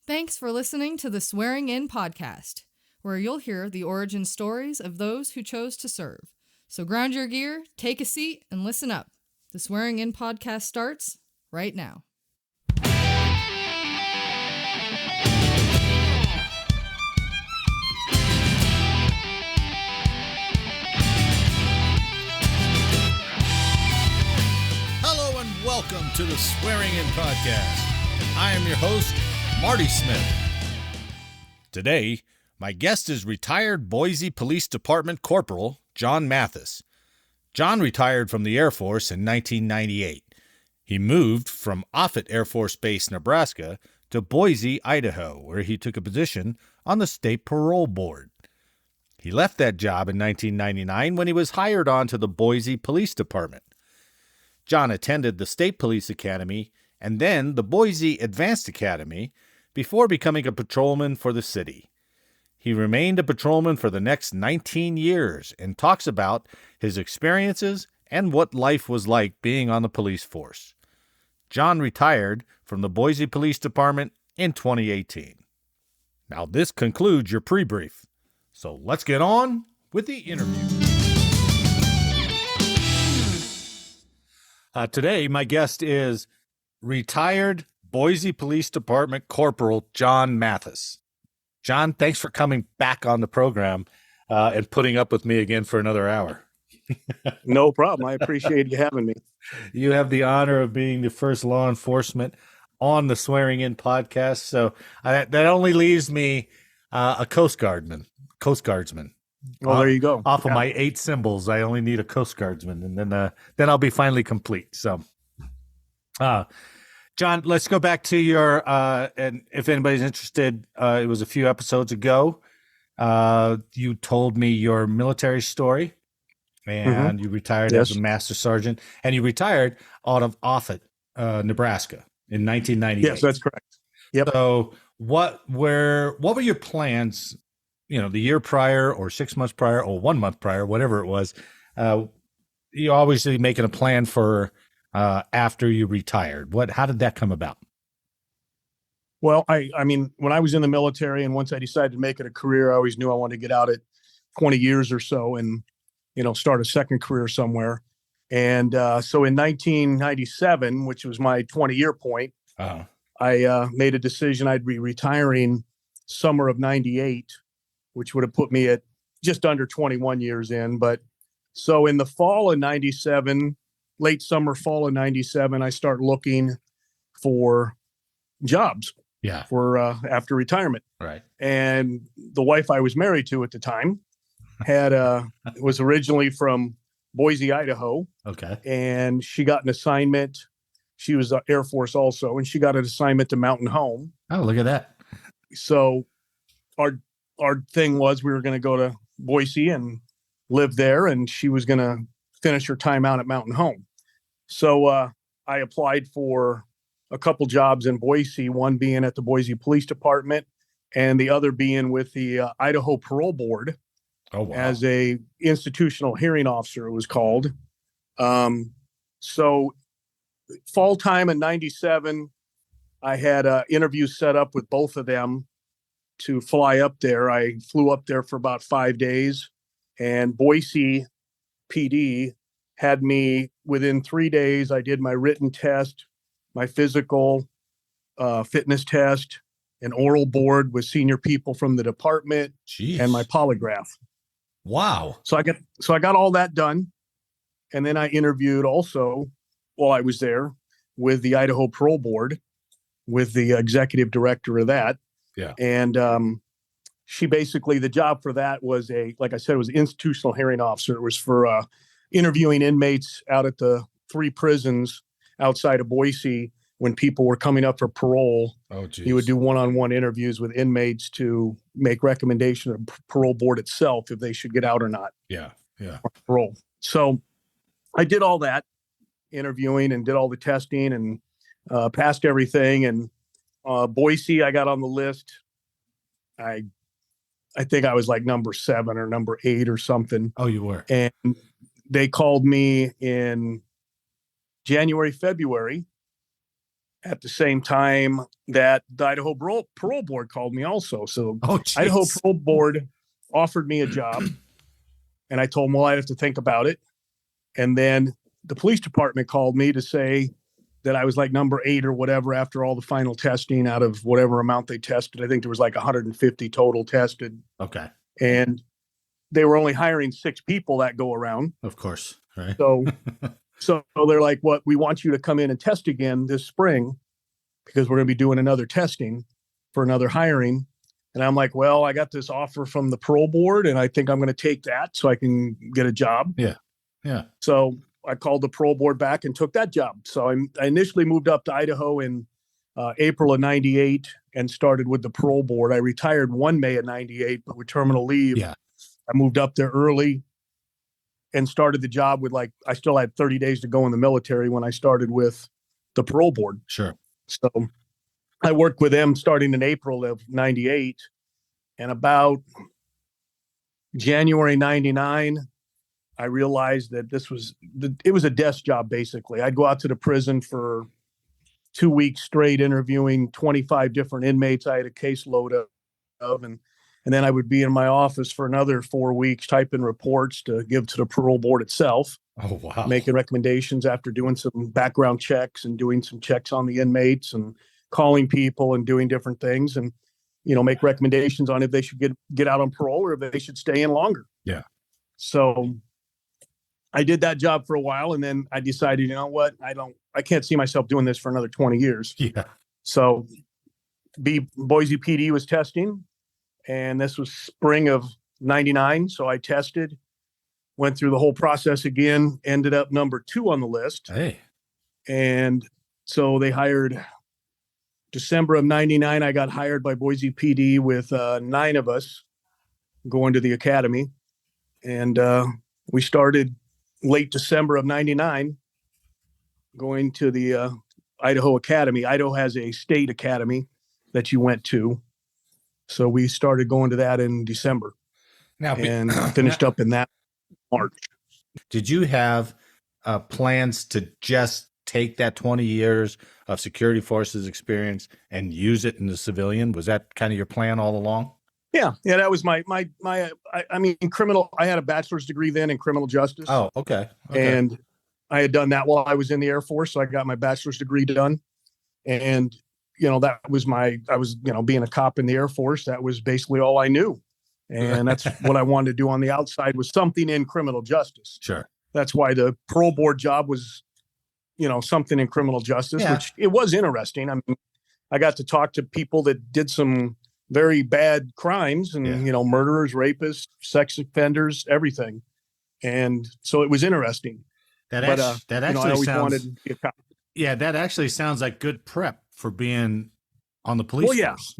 Thanks for listening to the Swearing In podcast, where you'll hear the origin stories of those who chose to serve. So ground your gear, take a seat, and listen up. The Swearing In podcast starts right now. Hello and welcome to the Swearing In podcast. I am your host, Marty Smith. Today, my guest is retired Boise Police Department Corporal John Mathis. John retired from the Air Force in 1998. He moved from Offutt Air Force Base, Nebraska, to Boise, Idaho, where he took a position on the State Parole Board. He left that job in 1999 when he was hired on to the Boise Police Department. John attended the State Police Academy and then the Boise Advanced Academy before becoming a patrolman for the city. He remained a patrolman for the next 19 years and talks about his experiences and what life was like being on the police force. John retired from the Boise Police Department in 2018. Now this concludes your pre-brief. So let's get on with the interview. Today, my guest is retired Boise Police Department Corporal John Mathis. John, thanks for coming back on the program and putting up with me again for another hour. No problem. I appreciate you having me. You have the honor of being the first law enforcement on the Swearing In podcast. So that only leaves me a Coast Guardsman. Well, there you go. Off of my 8 symbols, I only need a Coast Guardsman, and then I'll be finally complete. So, John, let's go back to your, and if anybody's interested, it was a few episodes ago. You told me your military story, and you retired as a master sergeant, and you retired out of Offutt, Nebraska in 1998. Yes, that's correct. Yep. So what were your plans, the year prior or 6 months prior or 1 month prior, whatever it was? You're obviously making a plan for after you retired. How did that come about? Well, I mean, when I was in the military and once I decided to make it a career, I always knew I wanted to get out at 20 years or so and, start a second career somewhere. And so in 1997, which was my 20-year point, I made a decision I'd be retiring summer of 98, which would have put me at just under 21 years in. But so in the fall of 97, late summer, fall of 97, I start looking for jobs for after retirement. Right. And the wife I was married to at the time was originally from Boise, Idaho. Okay. And she got an assignment. She was Air Force also, and she got an assignment to Mountain Home. Oh, look at that. So our thing was we were going to go to Boise and live there, and she was going to finish her time out at Mountain Home. So I applied for a couple jobs in Boise, one being at the Boise Police Department and the other being with the Idaho Parole Board as a institutional hearing officer, it was called. So fall time in 97, I had interviews set up with both of them to fly up there. I flew up there for about 5 days, and Boise PD had me within 3 days. I did my written test, my physical fitness test, an oral board with senior people from the department, and my polygraph. Wow. So I got all that done. And then I interviewed also while I was there with the Idaho Parole Board, with the executive director of that. Yeah. And she basically, the job for that was like I said, it was institutional hearing officer. It was for interviewing inmates out at the 3 prisons outside of Boise when people were coming up for parole. Oh, geez. You would do one-on-one interviews with inmates to make recommendation of the parole board itself if they should get out or not. Yeah. Parole. So I did all that interviewing and did all the testing and passed everything. And Boise, I got on the list. I think I was like number 7 or number 8 or something. Oh, you were. And they called me in January, February, at the same time that the Idaho Parole Board called me also. So geez. Idaho Parole Board offered me a job, and I told them, well, I'd have to think about it. And then the police department called me to say that I was like number 8 or whatever after all the final testing out of whatever amount they tested. I think there was like 150 total tested. Okay. And they were only hiring 6 people that go around. Of course. Right. So they're like, "What? We want you to come in and test again this spring because we're going to be doing another testing for another hiring." And I'm like, "Well, I got this offer from the parole board, and I think I'm going to take that so I can get a job." Yeah. Yeah. So I called the parole board back and took that job. So I initially moved up to Idaho in April of '98 and started with the parole board. I retired 1 May of '98, but with terminal leave, Yeah. I moved up there early and started the job with I still had 30 days to go in the military when I started with the parole board. Sure. So I worked with them starting in April of '98, and about January '99, I realized that it was a desk job. Basically, I'd go out to the prison for 2 weeks straight, interviewing 25 different inmates I had a caseload of, and then I would be in my office for another 4 weeks typing reports to give to the parole board itself. Oh, wow. Making recommendations after doing some background checks and doing some checks on the inmates and calling people and doing different things, and, make recommendations on if they should get out on parole or if they should stay in longer. Yeah. So I did that job for a while, and then I decided, you know what, I can't see myself doing this for another 20 years. Yeah. So Boise PD was testing, and this was spring of '99. So I tested, went through the whole process again, ended up number 2 on the list. Hey. And so they hired December of '99. I got hired by Boise PD with 9 of us going to the academy. And we started late December of '99 going to the Idaho Academy. Idaho has a state academy that you went to. So we started going to that in December and finished up in that March. Did you have plans to just take that 20 years of security forces experience and use it in the civilian? Was that kind of your plan all along? Yeah. That was my criminal. I had a bachelor's degree then in criminal justice. Oh, okay. And I had done that while I was in the Air Force. So I got my bachelor's degree done. And, that was being a cop in the Air Force. That was basically all I knew. And that's what I wanted to do on the outside, was something in criminal justice. Sure. That's why the parole board job was, something in criminal justice, which it was interesting. I mean, I got to talk to people that did some very bad crimes and, murderers, rapists, sex offenders, everything. And so it was interesting. That actually sounds like good prep for being on the police force.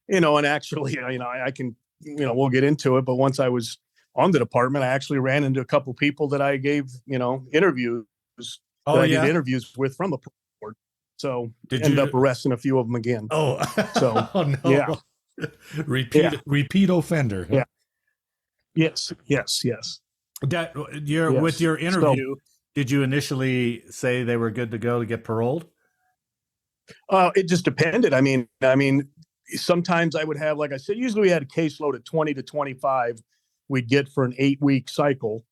And actually, I can, we'll get into it, but once I was on the department, I actually ran into a couple of people that I gave, interviews. I did interviews with from the parole board. So ended up arresting a few of them again. Oh, so no. Yeah. Repeat offender. Yeah. Yes. With your interview, did you initially say they were good to go to get paroled? It just depended. I mean, sometimes I would have, like I said, usually we had a caseload of 20 to 25 we'd get for an 8-week cycle.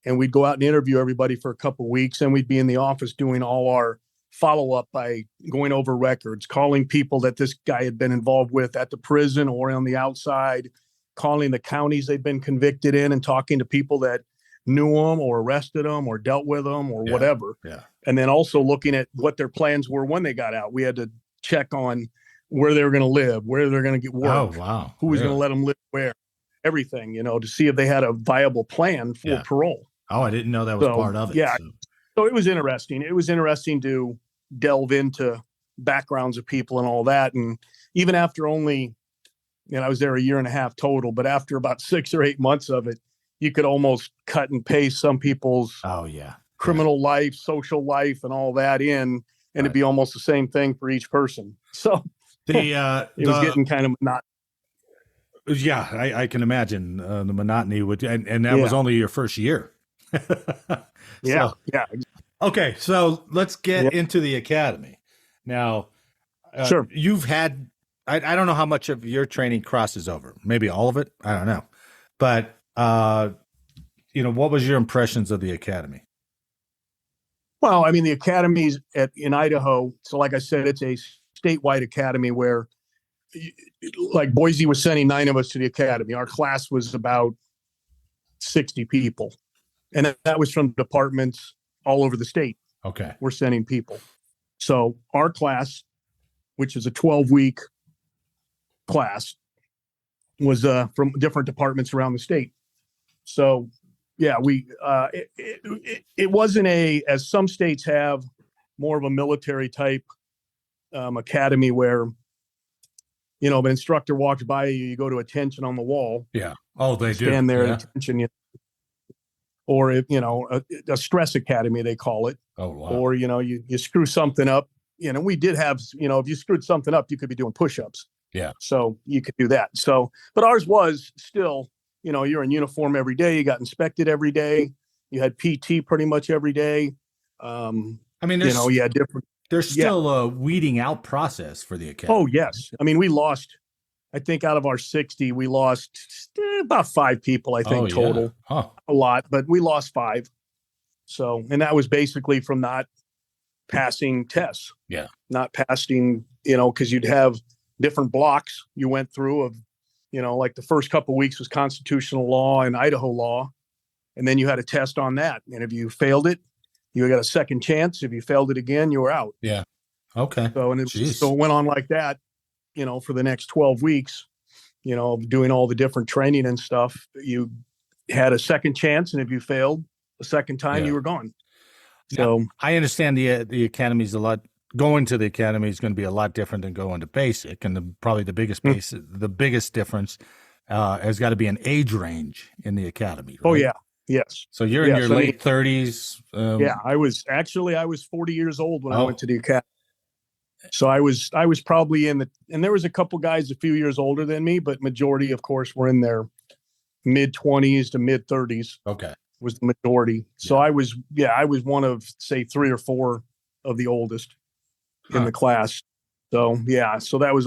And we'd go out and interview everybody for a couple of weeks. And we'd be in the office doing all our follow-up by going over records, calling people that this guy had been involved with at the prison or on the outside, calling the counties they'd been convicted in and talking to people that knew them or arrested them or dealt with them or whatever. Yeah. And then also looking at what their plans were when they got out. We had to check on where they were going to live, where they're going to get work. Oh, wow. Who was going to let them live where, everything, to see if they had a viable plan for parole. Oh, I didn't know that was part of it. Yeah. So it was interesting. It was interesting to delve into backgrounds of people and all that. And even after only, I was there a year and a half total, but after about 6 or 8 months of it, you could almost cut and paste some people's criminal life, social life, and all that in, and it'd be almost the same thing for each person. So it was getting kind of monotonous. Yeah, I can imagine the monotony would, and that was only your first year. Yeah. Okay, so let's get into the academy. Now, Sure. you've had, I don't know how much of your training crosses over, maybe all of it. I don't know. But, what was your impressions of the academy? Well, I mean, the academies in Idaho. So like I said, it's a statewide academy where like Boise was sending 9 of us to the academy. Our class was about 60 people. And that was from departments all over the state. Okay. We're sending people. So our class, which is a 12-week class, was from different departments around the state. So yeah, it wasn't as some states have more of a military type academy where, an instructor walks by you, you go to attention on the wall. Yeah. Oh, they do. Stand there at attention. Or, a stress academy, they call it. Oh, wow. Or, you screw something up. We did have, if you screwed something up, you could be doing push-ups. Yeah. So you could do that. So, but ours was still, you're in uniform every day. You got inspected every day. You had PT pretty much every day. I mean, you had different. There's still a weeding out process for the academy. Oh, yes. I mean, we lost, I think out of our 60, we lost about 5 people, I think, total. Yeah. Huh. A lot, but we lost 5. So, and that was basically from not passing tests. Yeah. Not passing, because you'd have different blocks you went through of, like the first couple of weeks was constitutional law and Idaho law. And then you had a test on that. And if you failed it, you got a second chance. If you failed it again, you were out. Yeah. Okay. So, and it went on like that, for the next 12 weeks, doing all the different training and stuff. You had a second chance. And if you failed the second time, you were gone. So I understand the academy's going to the academy is going to be a lot different than going to basic. And probably the biggest the biggest difference has got to be an age range in the academy. Right? Oh, yeah. Yes. So you're in your late 30s. Yeah, I was 40 years old when I went to the academy. So I was probably and there was a couple guys a few years older than me, but majority, of course, were in their mid 20s to mid 30s. Okay. Was the majority. So I was one of, say, 3 or 4 of the oldest in the class. So, so that was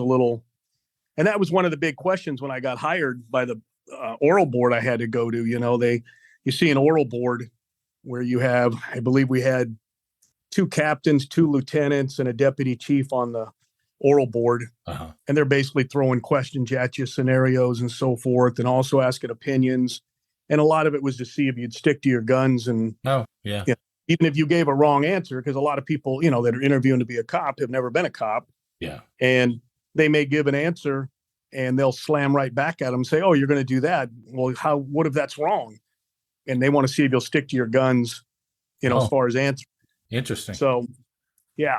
and that was one of the big questions when I got hired by the oral board I had to go to. You see an oral board where you have, I believe we had 2 captains, 2 lieutenants, and a deputy chief on the oral board. Uh-huh. And they're basically throwing questions at you, scenarios and so forth, and also asking opinions. And a lot of it was to see if you'd stick to your guns. And even if you gave a wrong answer, because a lot of people, that are interviewing to be a cop have never been a cop. Yeah. And they may give an answer and they'll slam right back at them and say, oh, you're going to do that. Well, what if that's wrong? And they want to see if you'll stick to your guns, as far as answer. Interesting. So,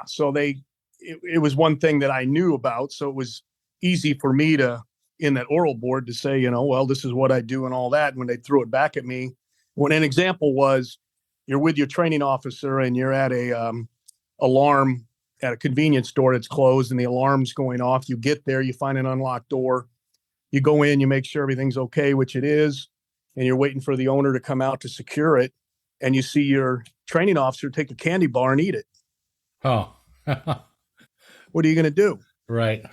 so it was one thing that I knew about. So it was easy for me in that oral board to say, well, this is what I do and all that. And when they threw it back at me, when an example was you're with your training officer and you're at a alarm at a convenience store that's closed and the alarm's going off. You get there, you find an unlocked door, you go in, you make sure everything's okay, which it is. And you're waiting for the owner to come out to secure it. And you see your training officer take a candy bar and eat it. Oh, what are you going to do? Right.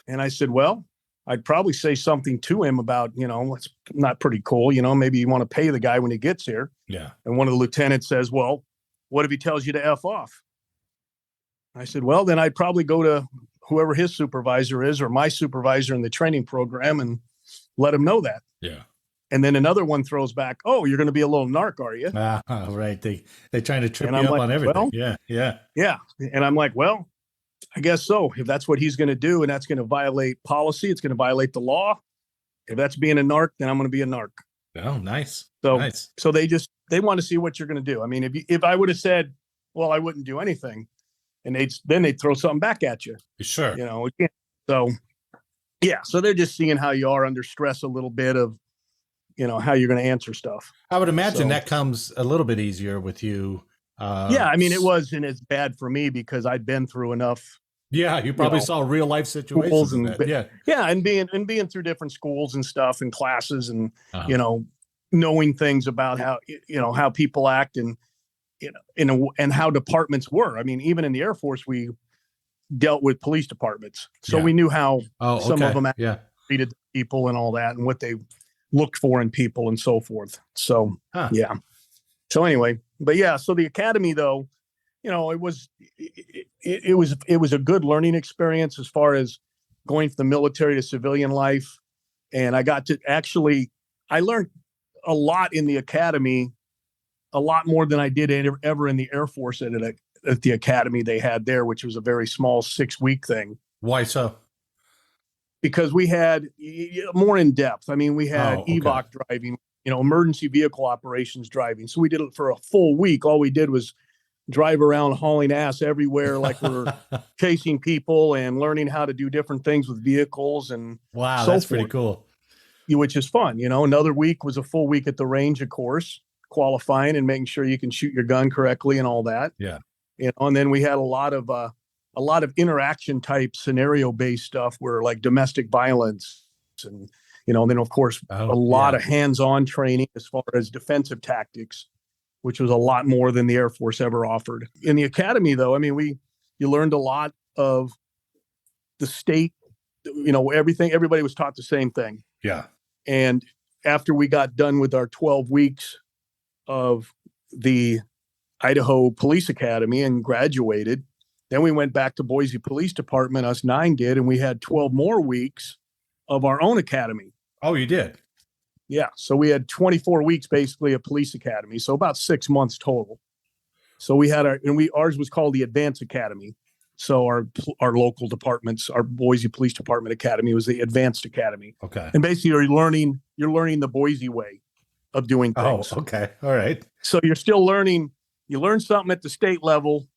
And I said, well, I'd probably say something to him about, it's not pretty cool. Maybe you want to pay the guy when he gets here. Yeah. And one of the lieutenants says, well, what if he tells you to F off? I said, well, then I'd probably go to whoever his supervisor is or my supervisor in the training program and let him know that. Yeah. And then another one throws back, oh, you're going to be a little narc, are you? Right. They're trying to trip you up on everything. Well, yeah. And I'm like, well, I guess so. If that's what he's going to do and that's going to violate policy, it's going to violate the law. If that's being a narc, then I'm going to be a narc. Oh, nice. So they want to see what you're going to do. I mean, if I would have said, well, I wouldn't do anything, and they'd throw something back at you. Sure. So they're just seeing how you are under stress a little bit of, how you're going to answer stuff. I would imagine that comes a little bit easier with you. I mean, it wasn't as bad for me because I'd been through enough. Yeah, you probably saw real life situations. And being through different schools and stuff and classes and knowing things about how people act and and how departments were. I mean, even in the Air Force, we dealt with police departments. So Yeah. we knew how some okay. of them Yeah. treated people and all that, and what they looked for in people and so forth. So, Huh. yeah. So anyway, but yeah, so the academy though, it was a good learning experience as far as going from the military to civilian life. And I got to I learned a lot in the academy, a lot more than I did ever in the Air Force at the academy they had there, which was a very small 6-week thing. Why so? Because we had more in depth. I mean, we had okay. EVOC driving, emergency vehicle operations driving. So we did it for a full week. All we did was drive around hauling ass everywhere, like we're chasing people and learning how to do different things with vehicles and wow, so that's forth, pretty cool. which is fun. Another week was a full week at the range, of course, qualifying and making sure you can shoot your gun correctly and all that. Yeah. And then we had a lot of interaction type scenario based stuff where like domestic violence and, then of course a lot of hands-on training as far as defensive tactics, which was a lot more than the Air Force ever offered. In the academy though, I mean, you learned a lot of the state, everybody was taught the same thing. Yeah. And after we got done with our 12 weeks of the Idaho Police Academy and graduated, then we went back to Boise Police Department, us 9 did, and we had 12 more weeks of our own academy. Oh, you did? Yeah. So we had 24 weeks basically of police academy. So about 6 months total. So we had ours was called the Advanced Academy. So our local departments, our Boise Police Department Academy was the Advanced Academy. Okay. And basically you're learning the Boise way of doing things. Oh, okay. All right. So you're still learning, you learn something at the state level,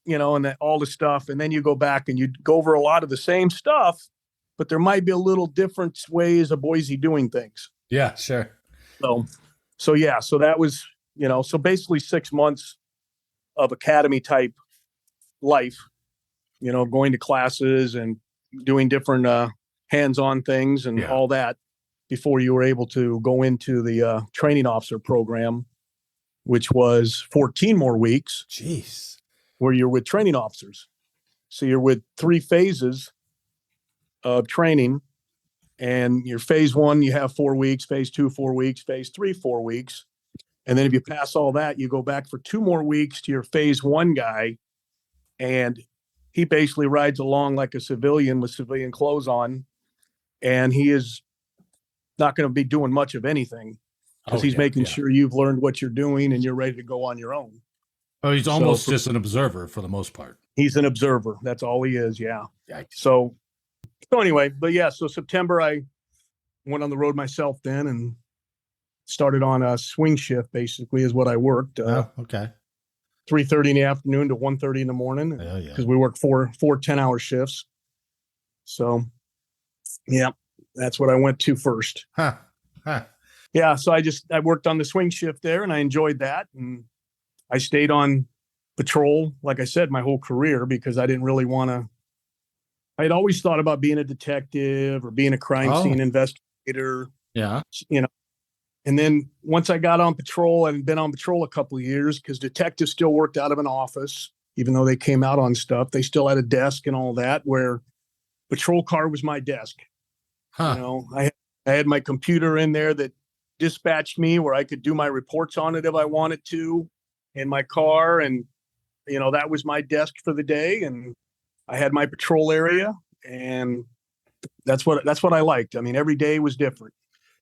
and that all the stuff. And then you go back and you go over a lot of the same stuff, but there might be a little different ways of Boise doing things. Yeah, sure. So yeah, so that was, so basically 6 months of academy type life, going to classes and doing different hands-on things and all that before you were able to go into the training officer program, which was 14 more weeks. Jeez. Where you're with training officers. So you're with 3 phases of training, and your phase 1, you have 4 weeks, phase 2, 4 weeks, phase 3, 4 weeks. And then if you pass all that, you go back for 2 more weeks to your phase 1 guy. And he basically rides along like a civilian with civilian clothes on. And he is not going to be doing much of anything because he's making sure you've learned what you're doing and you're ready to go on your own. Oh, he's almost just an observer for the most part. He's an observer. That's all he is. Yeah. Yikes. So anyway, but yeah, so September, I went on the road myself then and started on a swing shift, basically is what I worked. Okay. 3:30 in the afternoon to 1:30 in the morning because we work four 10-hour shifts. So yeah, that's what I went to first. Huh. Yeah. So I worked on the swing shift there and I enjoyed that. And I stayed on patrol, like I said, my whole career because I didn't really want to. I had always thought about being a detective or being a crime scene investigator. Yeah. And then once I got on patrol, I'd been on patrol a couple of years because detectives still worked out of an office, even though they came out on stuff. They still had a desk and all that where patrol car was my desk. Huh. I had my computer in there that dispatched me where I could do my reports on it if I wanted to. In my car, and that was my desk for the day, and I had my patrol area, and that's what I liked. I mean, every day was different.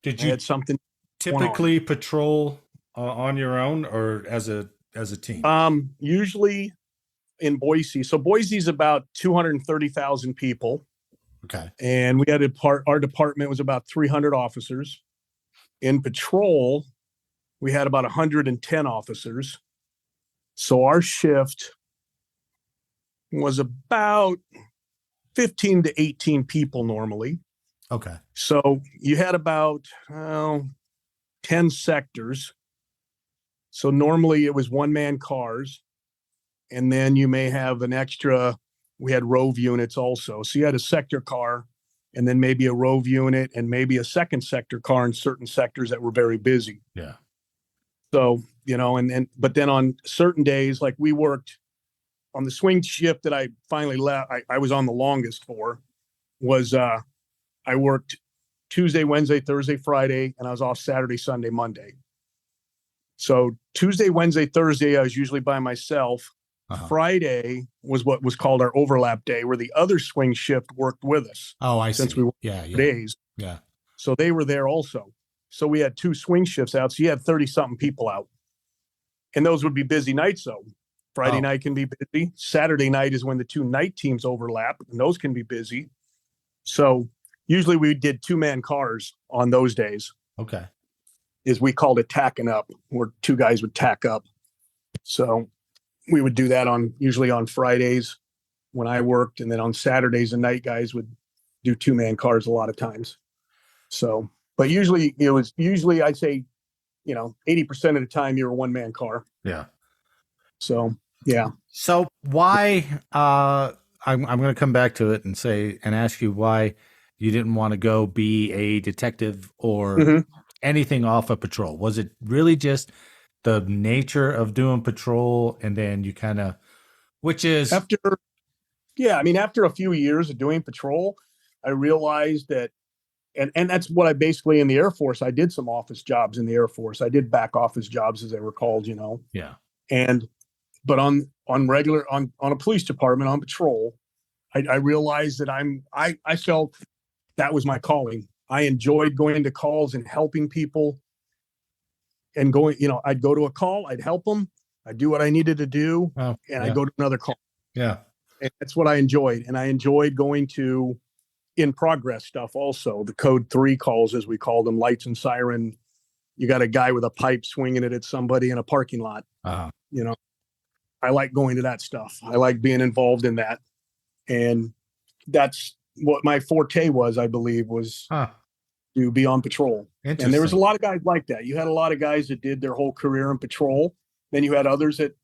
Did you had something typically patrol on your own or as a team? Usually in Boise. So Boise's about 230,000 people. Okay, and we had our department was about 300 officers. In patrol, we had about 110 officers. So our shift was about 15 to 18 people normally. Okay. So you had about 10 sectors. So normally it was one-man cars. And then you may have an extra, we had rove units also. So you had a sector car and then maybe a rove unit and maybe a second sector car in certain sectors that were very busy. Yeah. So, but then on certain days, like we worked on the swing shift that I finally left, I was on the longest for was, I worked Tuesday, Wednesday, Thursday, Friday, and I was off Saturday, Sunday, Monday. So Tuesday, Wednesday, Thursday, I was usually by myself. Friday was what was called our overlap day, where the other swing shift worked with us. Oh, I since see. We worked yeah. days. Yeah. So they were there also. So we had 2 swing shifts out. So you had 30 something people out, and those would be busy nights. So Friday night can be busy. Saturday night is when the 2 night teams overlap, and those can be busy. So usually we did 2-man cars on those days. Okay. Is we called it tacking up, where 2 guys would tack up. So we would do that usually on Fridays when I worked. And then on Saturdays, the night guys would do 2-man cars a lot of times. So, but usually I'd say, 80% of the time you're a 1-man car. Yeah. So, yeah. So why, I'm going to come back to it and ask you why you didn't want to go be a detective or anything off of patrol. Was it really just the nature of doing patrol, and then you kind of, which is after a few years of doing patrol, I realized that, and that's what I basically in the Air Force, I did some office jobs in the Air Force. I did back office jobs, as they were called, Yeah. But on a police department on patrol, I realized that I felt that was my calling. I enjoyed going to calls and helping people. And going, I'd go to a call, I'd help them, I'd do what I needed to do, I'd go to another call. Yeah. And that's what I enjoyed. And I enjoyed going to in progress stuff also, the code 3 calls, as we called them, lights and siren. You got a guy with a pipe swinging it at somebody in a parking lot. I like going to that stuff. I like being involved in that. And that's what my forte was, I believe, was to be on patrol. And there was a lot of guys like that. You had a lot of guys that did their whole career in patrol. Then you had others that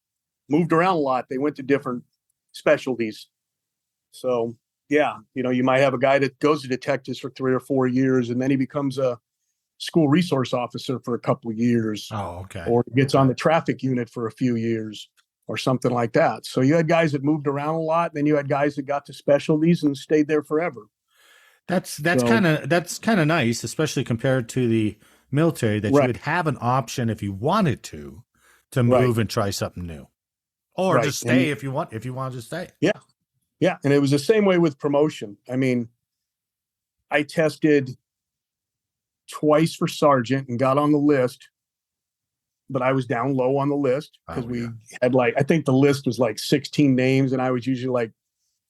moved around a lot. They went to different specialties. So, yeah, you might have a guy that goes to detectives for 3 or 4 years, and then he becomes a school resource officer for a couple of years. Oh, okay. Or gets on the traffic unit for a few years or something like that. So you had guys that moved around a lot. Then you had guys that got to specialties and stayed there forever. That's kind of nice, especially compared to the military, that you would have an option if you wanted to move and try something new, or just stay if you want to stay. Yeah. Yeah. And it was the same way with promotion. I mean, I tested twice for sergeant and got on the list, but I was down low on the list because we had I think the list was 16 names, and I was usually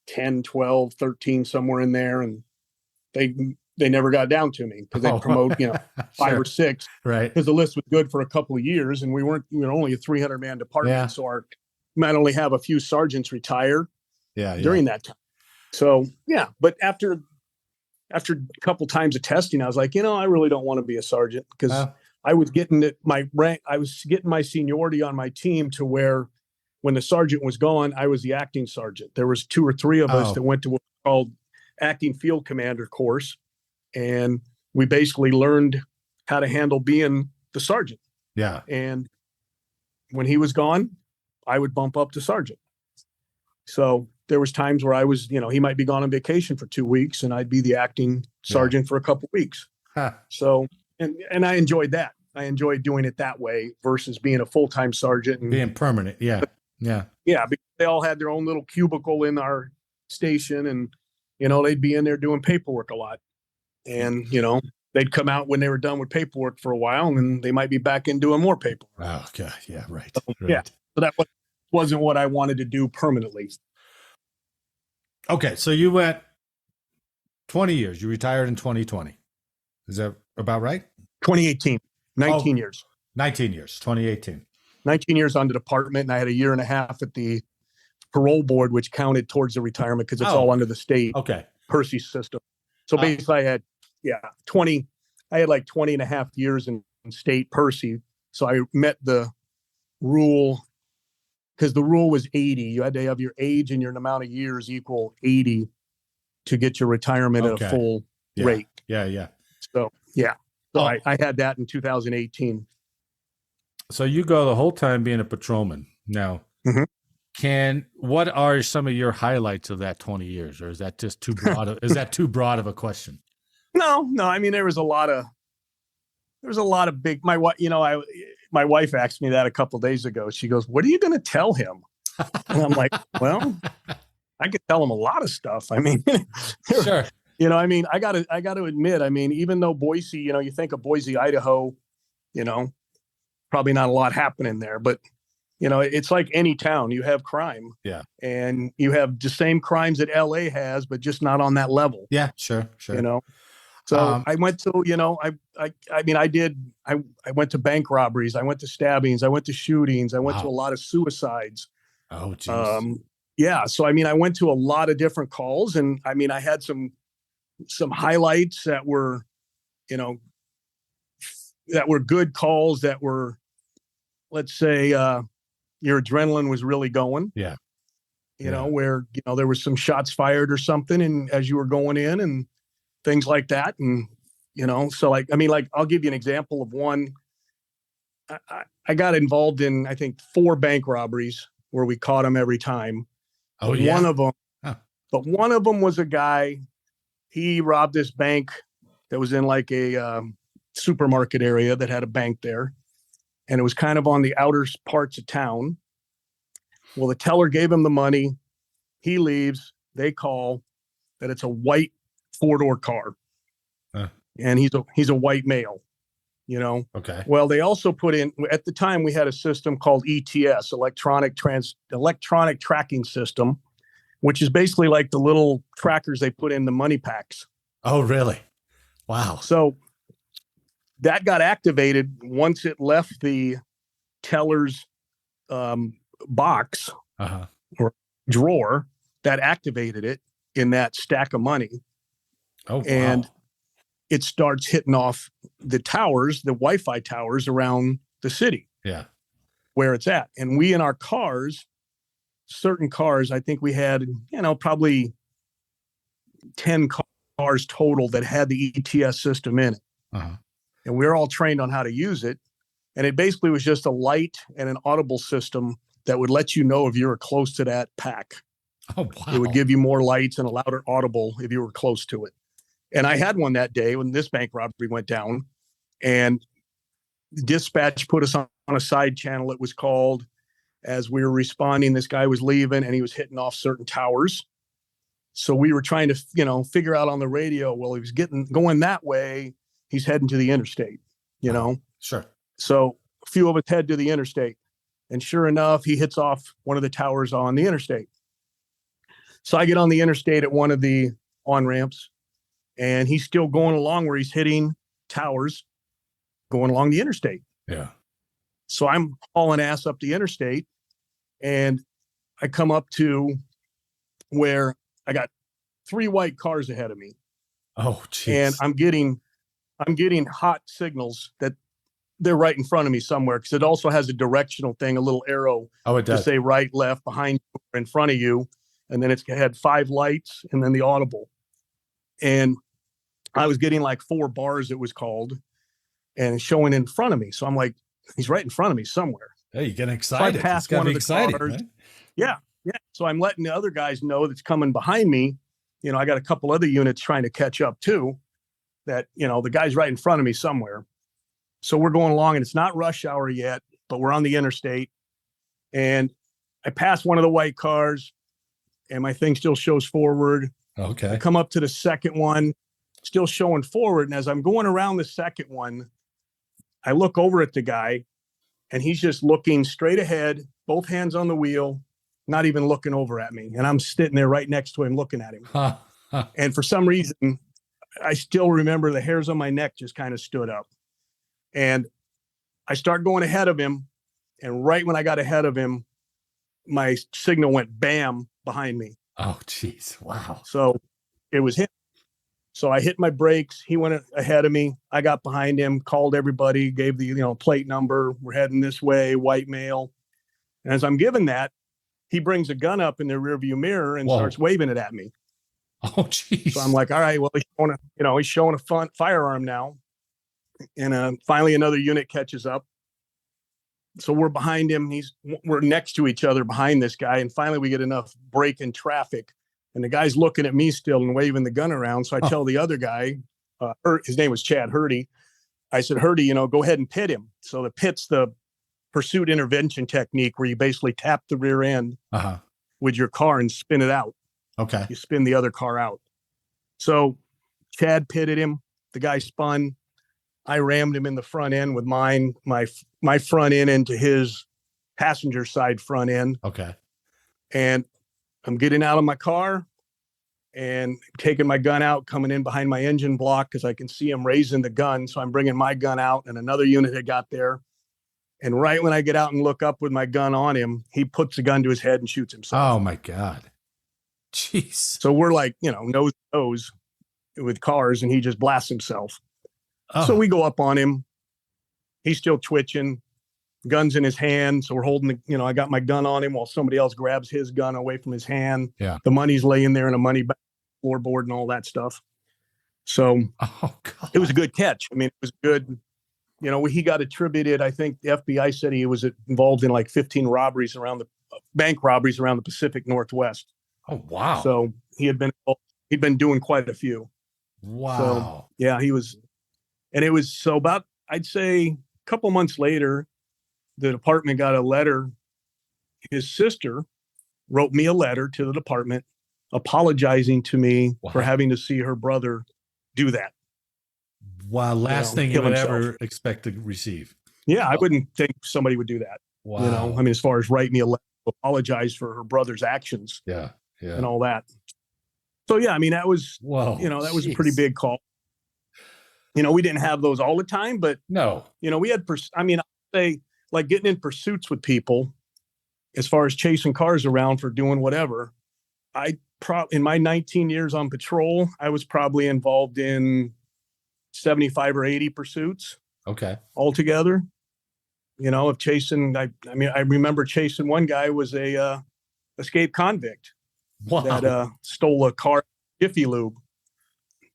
10, 12, 13, somewhere in there. And they never got down to me because they promote, 5 or 6, right? Because the list was good for a couple of years, and we were only a 300-man department. So we might only have a few sergeants retire during that time. So, but after a couple times of testing, I was like, I really don't want to be a sergeant, because I was getting my rank. I was getting my seniority on my team to where when the sergeant was gone, I was the acting sergeant. There was 2 or 3 of us that went to what's called acting field commander course. And we basically learned how to handle being the sergeant. Yeah. And when he was gone, I would bump up to sergeant. So there was times where I was, he might be gone on vacation for 2 weeks, and I'd be the acting sergeant for a couple of weeks. So, and I enjoyed that. I enjoyed doing it that way versus being a full-time sergeant and being permanent. Yeah. Because they all had their own little cubicle in our station, and, they'd be in there doing paperwork a lot. And, they'd come out when they were done with paperwork for a while, and then they might be back in doing more paperwork. Oh, God. Yeah. Right. So, yeah. So that wasn't what I wanted to do permanently. Okay. So you went 20 years. You retired in 2020. Is that about right? 2018. 19 years. 19 years. 2018. 19 years on the department, and I had a year and a half at the parole board, which counted towards the retirement because it's all under the state Percy system. So basically I had 20 and a half years in state Percy. So I met the rule, because the rule was 80. You had to have your age and your amount of years equal 80 to get your retirement at a full rate. Yeah. So, So I had that in 2018. So you go the whole time being a patrolman. Now, What are some of your highlights of that 20 years, or is that just too broad? Is that too broad of a question? No. I mean, there was a lot of big, my wife asked me that a couple of days ago. She goes, "What are you going to tell him?" And I'm like, well, I could tell him a lot of stuff. I mean, Sure. I mean, I gotta admit, I mean, even though Boise, you think of Boise, Idaho, probably not a lot happening there, but it's like any town. You have crime, yeah, and you have the same crimes that LA has, but just not on that level. Yeah, sure. So I went to, I went to bank robberies, I went to stabbings, I went to shootings, I went to a lot of suicides. Oh, geez. Yeah. So, I mean, I went to a lot of different calls, and I mean, I had some highlights that were, that were good calls that were, let's say, your adrenaline was really going. Yeah. Where, there was some shots fired or something, and as you were going in and things like that. And, so I'll give you an example of one. I got involved in, I think, 4 bank robberies where we caught them every time. Oh, yeah. One of them was a guy, he robbed this bank that was in like a supermarket area that had a bank there. And it was kind of on the outer parts of town. Well, the teller gave him the money. He leaves. They call that it's a white 4-door car. And he's a white male, Okay. Well, they also put in, at the time we had a system called ETS, electronic tracking system, which is basically like the little trackers they put in the money packs. Oh, really? Wow. So that got activated once it left the teller's box or drawer. That activated it in that stack of money. Oh, wow. And it starts hitting off the towers, the Wi-Fi towers around the city. Yeah. Where it's at. And we, in our cars, certain cars, I think we had, probably 10 cars total that had the ETS system in it. And we were all trained on how to use it. And it basically was just a light and an audible system that would let you know if you were close to that pack. Oh, wow. It would give you more lights and a louder audible if you were close to it. And I had one that day when this bank robbery went down, and dispatch put us on a side channel, it was called. As we were responding, this guy was leaving and he was hitting off certain towers. So we were trying to, figure out on the radio, well, he was going that way. He's heading to the interstate, Sure. So a few of us head to the interstate, and sure enough, he hits off one of the towers on the interstate. So I get on the interstate at one of the on-ramps, and he's still going along where he's hitting towers, going along the interstate. Yeah. So I'm hauling ass up the interstate, and I come up to where I got 3 white cars ahead of me. Oh, geez. And I'm getting hot signals that they're right in front of me somewhere, because it also has a directional thing, a little arrow to say right, left, behind you, or in front of you. And then it had 5 lights and then the audible. And I was getting like 4 bars, it was called, and showing in front of me. So I'm like, he's right in front of me somewhere. Hey, you're getting excited. So I passed one of the cars. Right? Yeah. So I'm letting the other guys know that's coming behind me. I got a couple other units trying to catch up too, that, the guy's right in front of me somewhere. So we're going along, and it's not rush hour yet, but we're on the interstate, and I pass one of the white cars, and my thing still shows forward. Okay. I come up to the second one, still showing forward. And as I'm going around the second one, I look over at the guy, and he's just looking straight ahead, both hands on the wheel, not even looking over at me. And I'm sitting there right next to him, looking at him. And for some reason, I still remember the hairs on my neck just kind of stood up. And I start going ahead of him. And right when I got ahead of him, my signal went bam behind me. Oh, geez. Wow. So it was him. So I hit my brakes. He went ahead of me. I got behind him, called everybody, gave the plate number. We're heading this way, white male. And as I'm giving that, he brings a gun up in the rearview mirror and starts waving it at me. Oh, geez. So I'm like, all right, well, he's showing a firearm now. And finally another unit catches up. So we're behind him. We're next to each other behind this guy. And finally we get enough break in traffic, and the guy's looking at me still and waving the gun around. So I tell the other guy, his name was Chad Hurdy. I said, Hurdy, go ahead and pit him. So the pit's the pursuit intervention technique where you basically tap the rear end with your car and spin it out. Okay. You spin the other car out. So Chad pitted him. The guy spun. I rammed him in the front end with my front end into his passenger side front end. Okay. And I'm getting out of my car and taking my gun out, coming in behind my engine block because I can see him raising the gun. So I'm bringing my gun out, and another unit had got there. And right when I get out and look up with my gun on him, he puts the gun to his head and shoots himself. Oh my God. Jeez. So we're like, nose to nose with cars, and he just blasts himself. Oh. So we go up on him. He's still twitching, guns in his hand. So we're holding I got my gun on him while somebody else grabs his gun away from his hand. Yeah. The money's laying there in a money bag, floorboard and all that stuff. So it was a good catch. I mean, it was good. He got attributed, I think the FBI said he was involved in like 15 bank robberies around the Pacific Northwest. Oh, wow. So he'd been doing quite a few. Wow. So yeah, he was. And it was about, I'd say a couple months later, the department got a letter. His sister wrote me a letter to the department apologizing to me for having to see her brother do that. Wow. Last thing you would ever expect to receive. Yeah. I wouldn't think somebody would do that. Wow. As far as write me a letter to apologize for her brother's actions. Yeah. Yeah. And all that. So yeah, that was, whoa, that was a pretty big call. We didn't have those all the time, but no, we had, I'd say like getting in pursuits with people as far as chasing cars around for doing whatever. In my 19 years on patrol, I was probably involved in 75 or 80 pursuits. Okay. Altogether, of chasing, I remember chasing one guy was a escaped convict that stole a car, Jiffy Lube.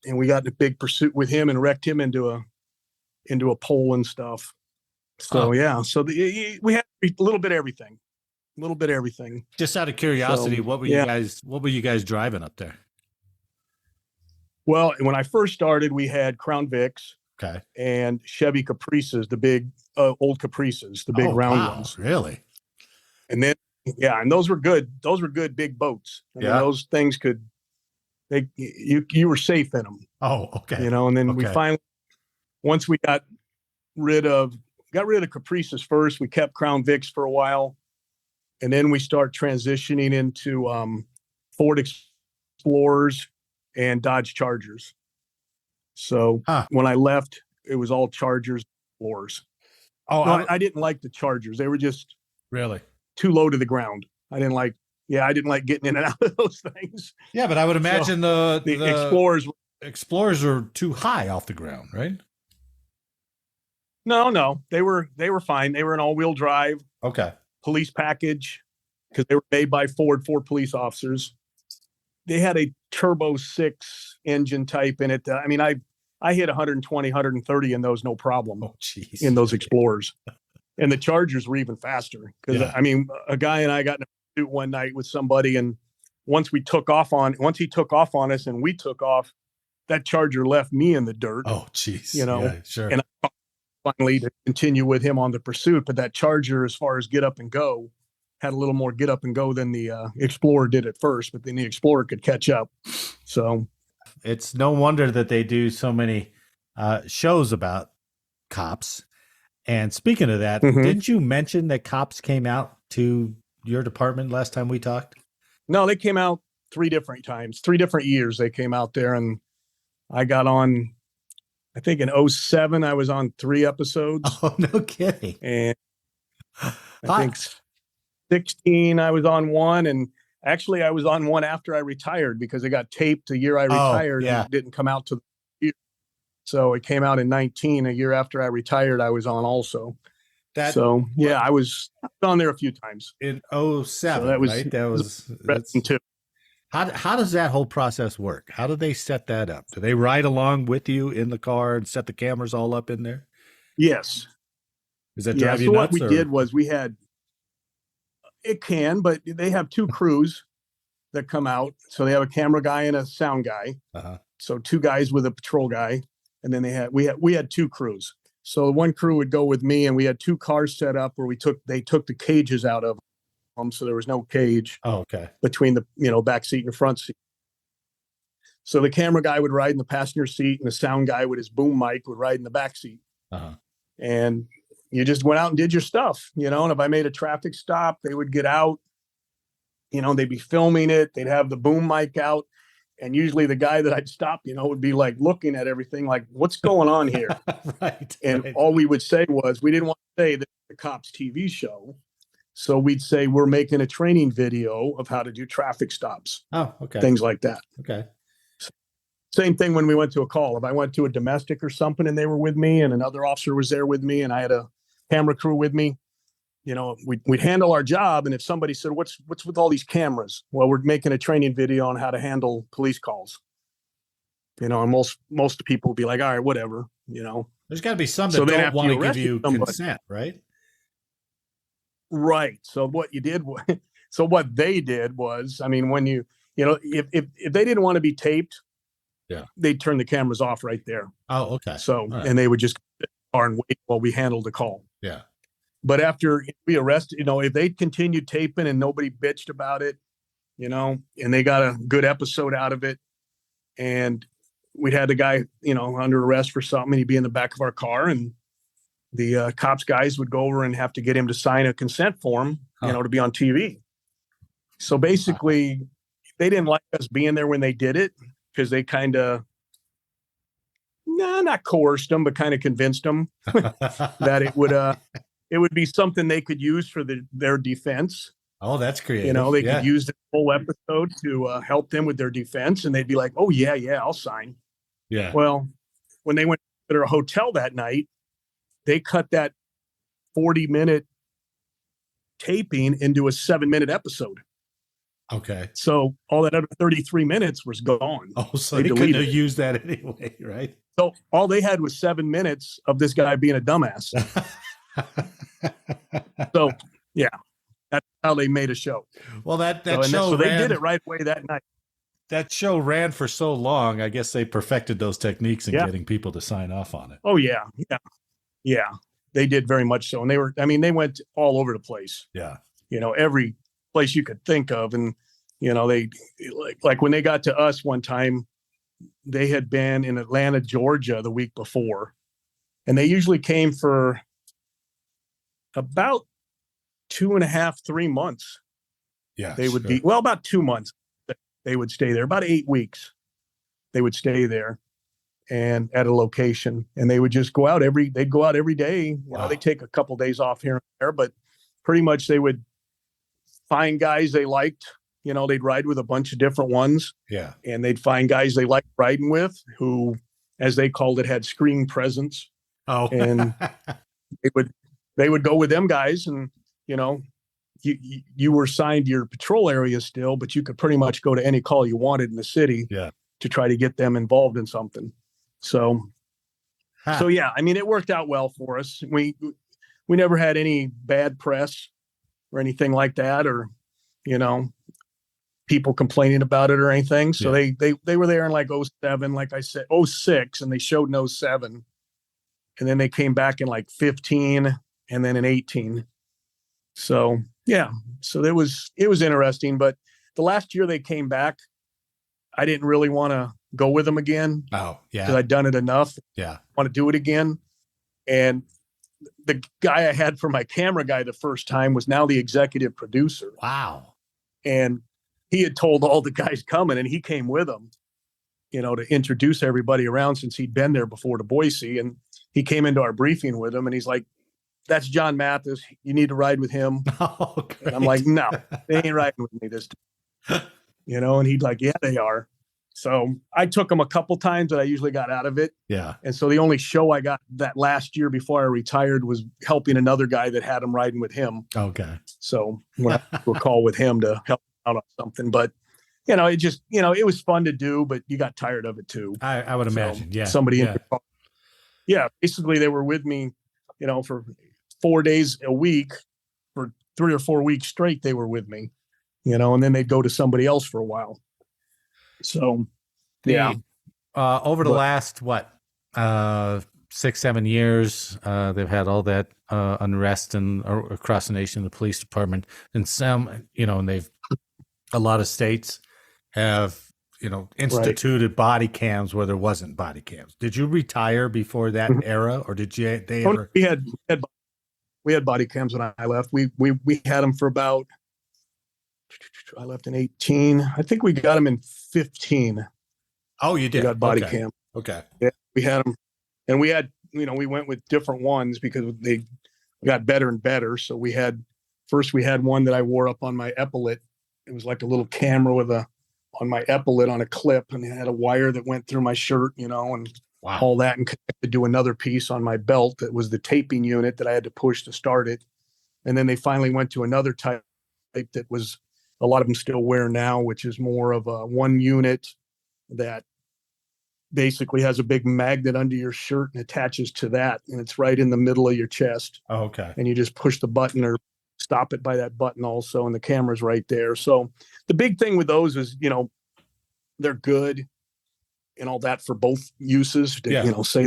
And we got in a big pursuit with him and wrecked him into a pole and stuff. So yeah, so we had a little bit of everything. Just out of curiosity, what were you guys driving up there? Well, when I first started, we had Crown Vics, and Chevy Caprices, the big old Caprices, the big round ones. Really? And then and those were good. Those were good big boats. Those things you were safe in them. Oh, okay. And then we finally, once we got rid of Caprices first, we kept Crown Vics for a while. And then we start transitioning into Ford Explorers and Dodge Chargers. So when I left, it was all Chargers, Explorers. Oh, no, I didn't like the Chargers. They were just really too low to the ground. I didn't like getting in and out of those things. Yeah, but I would imagine the Explorers are too high off the ground, right? No, they were fine. They were an all-wheel drive. Okay. Police package because they were made by Ford police officers. They had a turbo 6 engine type in it. I hit 120, 130 in those, no problem. Oh, geez. In those Explorers. And the Chargers were even faster because a guy and I got in a pursuit one night with somebody, and once he took off on us and we took off, that Charger left me in the dirt. Oh, geez. Yeah, sure. And I finally to continue with him on the pursuit, but that Charger, as far as get up and go, had a little more get up and go than the Explorer did at first, but then the Explorer could catch up. So it's no wonder that they do so many shows about cops. And speaking of that, didn't you mention that cops came out to your department last time we talked? No, they came out 3 different times, 3 different years. They came out there, and I got on, I think in 2007, I was on 3 episodes. Oh, no kidding. And I think 2016, I was on 1. And actually I was on 1 after I retired because it got taped the year I retired and it didn't come out to the year. So it came out in 2019, a year after I retired, I was on also. I was on there a few times. In 2007, so right? That's too. How does that whole process work? How do they set that up? Do they ride along with you in the car and set the cameras all up in there? Yes. Does that Yeah. drive you So what nuts? we did was but they have two crews that come out. So they have a camera guy and a sound guy. Uh-huh. So two guys with a patrol guy. And then we had two crews. So one crew would go with me, and we had two cars set up where they took the cages out of them. So there was no cage between the, back seat and front seat. So the camera guy would ride in the passenger seat, and the sound guy with his boom mic would ride in the back seat. Uh-huh. And you just went out and did your stuff, and if I made a traffic stop, they would get out, they'd be filming it. They'd have the boom mic out. And usually the guy that I'd stop, would be like looking at everything like, what's going on here? Right. And all we would say was, we didn't want to say that the cops TV show. So we'd say, we're making a training video of how to do traffic stops. Oh, okay. Things like that. Okay. Same thing when we went to a call. If I went to a domestic or something and they were with me and another officer was there with me and I had a camera crew with me, we'd handle our job. And if somebody said, what's with all these cameras? Well, we're making a training video on how to handle police calls. And most people would be like, all right, whatever, There's got to be some that don't want to give you consent, right? Right. So what they did was, when if they didn't want to be taped, they'd turn the cameras off right there. Oh, okay. So, right. And they would just sit there and wait while we handled the call. Yeah. But after we arrested, if they continued taping and nobody bitched about it, and they got a good episode out of it, and we'd had the guy, under arrest for something, and he'd be in the back of our car, and the cops guys would go over and have to get him to sign a consent form, to be on TV. So basically, they didn't like us being there when they did it, because they kind of, not coerced them, but kind of convinced them that it would be something they could use for their defense. Oh, that's creative. They could use the whole episode to help them with their defense. And they'd be like, oh, yeah, I'll sign. Yeah. Well, when they went to their hotel that night, they cut that 40-minute taping into a 7-minute episode. Okay. So all that other 33 minutes was gone. Oh, so they couldn't have used that anyway, right? So all they had was 7 minutes of this guy being a dumbass. So, yeah, that's how they made a show. Well, so they did it right away that night. That show ran for so long. I guess they perfected those techniques in getting people to sign off on it. Oh, yeah. They did very much so. And they went all over the place. Yeah. Every place you could think of. And, they like when they got to us one time, they had been in Atlanta, Georgia the week before. And they usually came for about 2.5, 3 months. Yeah. They would be, about 2 months. They would stay there, about 8 weeks. They would stay there and at a location, and they would just go out they'd go out every day. Wow. They take a couple days off here and there, but pretty much they would find guys they liked. They'd ride with a bunch of different ones. Yeah. And they'd find guys they liked riding with who, as they called it, had screen presence. Oh. And they would go with them guys, and you were signed to your patrol area still, but you could pretty much go to any call you wanted in the city to try to get them involved in something. So yeah, it worked out well for us. We never had any bad press or anything like that, or, people complaining about it or anything. So they were there in like 07, like I said, 06, and they showed in 07. And then they came back in like 15 and then in 18. So yeah, so it was interesting. But the last year they came back, I didn't really want to go with them again. Oh, yeah. Because I'd done it enough. Yeah. Want to do it again. And the guy I had for my camera guy the first time was now the executive producer. Wow. And he had told all the guys coming, and he came with them, to introduce everybody around, since he'd been there before to Boise. And he came into our briefing with him, and he's like, that's John Mathis. You need to ride with him. Oh, and I'm like, no, they ain't riding with me this time. And he'd like, yeah, they are. So I took him a couple times, but I usually got out of it. Yeah. And so the only show I got that last year before I retired was helping another guy that had him riding with him. Okay. So when I would call with him to help out on something, but it just, it was fun to do, but you got tired of it too. I would imagine. Yeah. Somebody, basically they were with me, for 4 days a week for 3 or 4 weeks straight, they were with me, and then they'd go to somebody else for a while. So, yeah. Over the last, 6-7 years, they've had all that unrest across the nation, the police department, and some, and a lot of states have, instituted body cams where there wasn't body cams. Did you retire before that era, or did they ever? We had body cams when I left. We had them for about, I left in 18. I think we got them in 15. Oh, you did? We got body cam. Okay. Yeah, we had them. And we had, we went with different ones because they got better and better. So we had one that I wore up on my epaulet. It was like a little camera on my epaulet on a clip, and it had a wire that went through my shirt, and wow. all that, and connected to another piece on my belt that was the taping unit that I had to push to start it. And then they finally went to another type that was, a lot of them still wear now, which is more of a one unit that basically has a big magnet under your shirt and attaches to that, and it's right in the middle of your chest. Oh, okay. And you just push the button or stop it by that button also, and the camera's right there. So the big thing with those is, they're good and all that for both uses to, say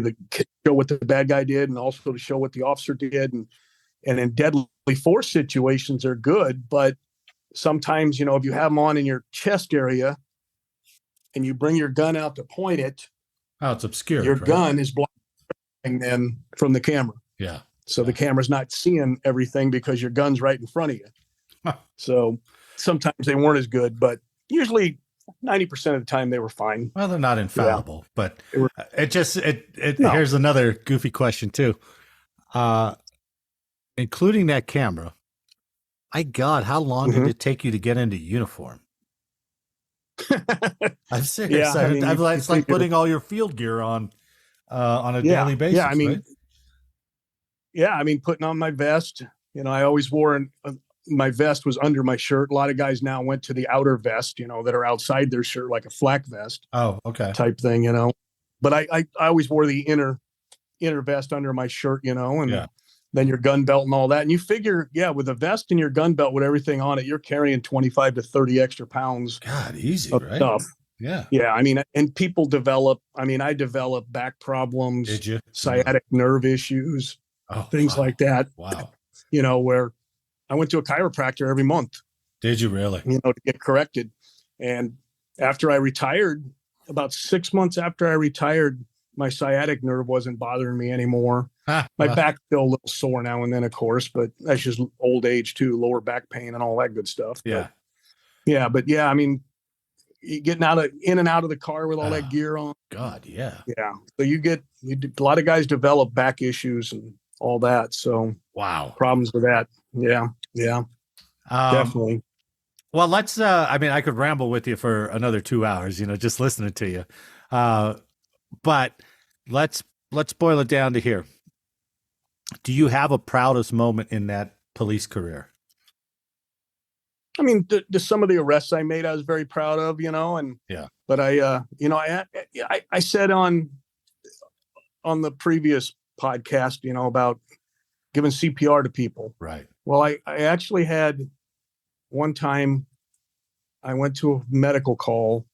show what the bad guy did, and also to show what the officer did. And in deadly force situations, they're good, but sometimes, if you have them on in your chest area and you bring your gun out to point it, it's obscure. Your gun is blocking then from the camera. Yeah. So the camera's not seeing everything because your gun's right in front of you. So sometimes they weren't as good, but usually 90% of the time they were fine. Well, they're not infallible, but here's another goofy question too. Including that camera, my God, how long did it take you to get into uniform? I'm serious. It's like putting all your field gear on a daily basis. Yeah, right? Putting on my vest. I always wore my vest was under my shirt. A lot of guys now went to the outer vest, that are outside their shirt, like a flak vest. Oh, okay. Type thing, But I always wore the inner vest under my shirt, and then your gun belt and all that. And you figure, with a vest and your gun belt with everything on it, you're carrying 25 to 30 extra pounds. God, easy, of right? Stuff. Yeah. Yeah. And people develop, I developed back problems. Did you? Sciatic nerve issues, things like that. Wow. Where I went to a chiropractor every month. Did you really? To get corrected. And after I retired, about 6 months after I retired, my sciatic nerve wasn't bothering me anymore. My back's still a little sore now and then, of course, but that's just old age too, lower back pain and all that good stuff. Yeah. But getting in and out of the car with all that gear on. God, yeah. Yeah. So a lot of guys develop back issues and all that. So problems with that. Yeah. Yeah. Definitely. Well, let's, I could ramble with you for another 2 hours, just listening to you. But let's boil it down to here. Do you have a proudest moment in that police career? Some of the arrests I made, I was very proud of, but I said on the previous podcast, about giving CPR to people. Right. Well, I actually had one time I went to a medical call.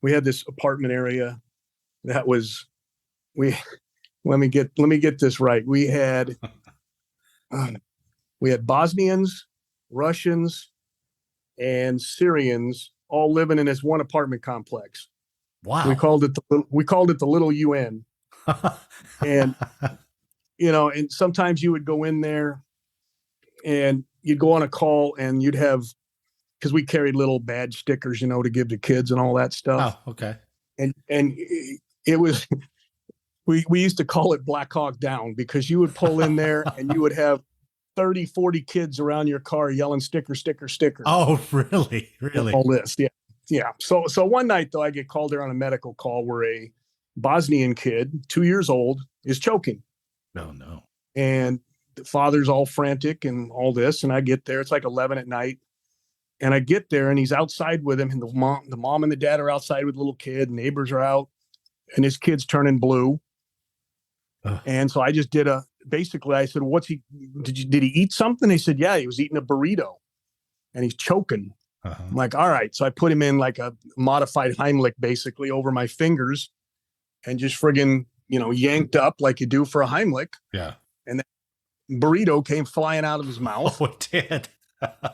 We had this apartment area that was, let me get this right. We had Bosnians, Russians, and Syrians all living in this one apartment complex. Wow. We called it the little UN. And and sometimes you would go in there and you'd go on a call and you'd have, because we carried little badge stickers, to give to kids and all that stuff. Oh, okay. And it was, we used to call it Black Hawk Down, because you would pull in there and you would have 30, 40 kids around your car yelling sticker, sticker, sticker. Oh, really? Really? All this. Yeah. Yeah. So one night though, I get called there on a medical call where a Bosnian kid, 2 years old, is choking. No. And the father's all frantic and all this. And I get there, it's like 11 at night. And I get there and he's outside with him. And the mom and the dad are outside with the little kid. Neighbors are out and his kid's turning blue. And so I just did basically I said, did he eat something? They said, yeah, he was eating a burrito and he's choking. I'm like, all right. So I put him in like a modified Heimlich basically over my fingers and just friggin', yanked up like you do for a Heimlich. Yeah. And then burrito came flying out of his mouth. Oh, it did.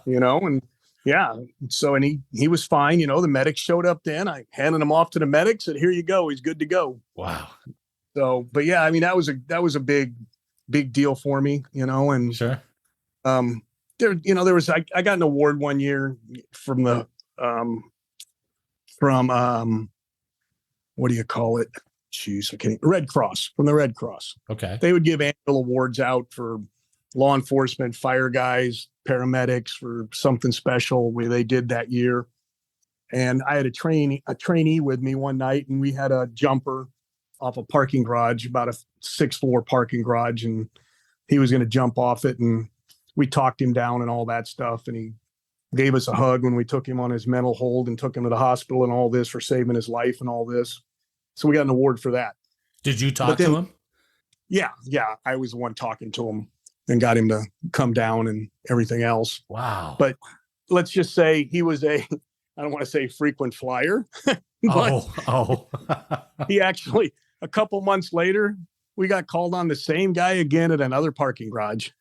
And yeah. So, and he was fine. The medics showed up then. I handed him off to the medics, said, here you go. He's good to go. Wow. So, but yeah, I mean, that was a big deal for me, and sure. There was, I got an award one year from the, what do you call it? Jeez, Red Cross, from the Red Cross. Okay. They would give annual awards out for law enforcement, fire guys, paramedics for something special where they did that year. And I had a trainee with me one night, and we had a jumper off a parking garage, about a 6th-floor parking garage. And he was going to jump off it, and we talked him down and all that stuff. And he gave us a hug when we took him on his mental hold and took him to the hospital and all this for saving his life and all this. So we got an award for that. Did you talk to him? Yeah. I was the one talking to him and got him to come down and everything else. Wow. But let's just say he was I don't want to say frequent flyer. But he actually, a couple months later, we got called on the same guy again at another parking garage.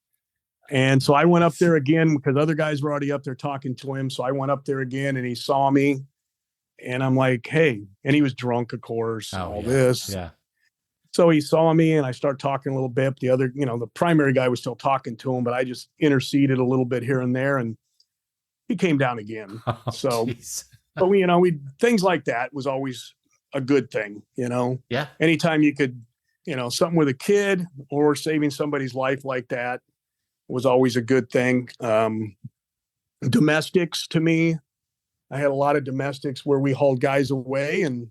And so I went up there again because other guys were already up there talking to him. So I went up there again and he saw me and I'm like, hey, and he was drunk, of course, this. Yeah. So he saw me and I started talking a little bit. The other, the primary guy was still talking to him, but I just interceded a little bit here and there and he came down again. But we things like that was always a good thing, Yeah. Anytime you could, something with a kid or saving somebody's life like that was always a good thing. Domestics, to me, I had a lot of domestics where we hauled guys away and,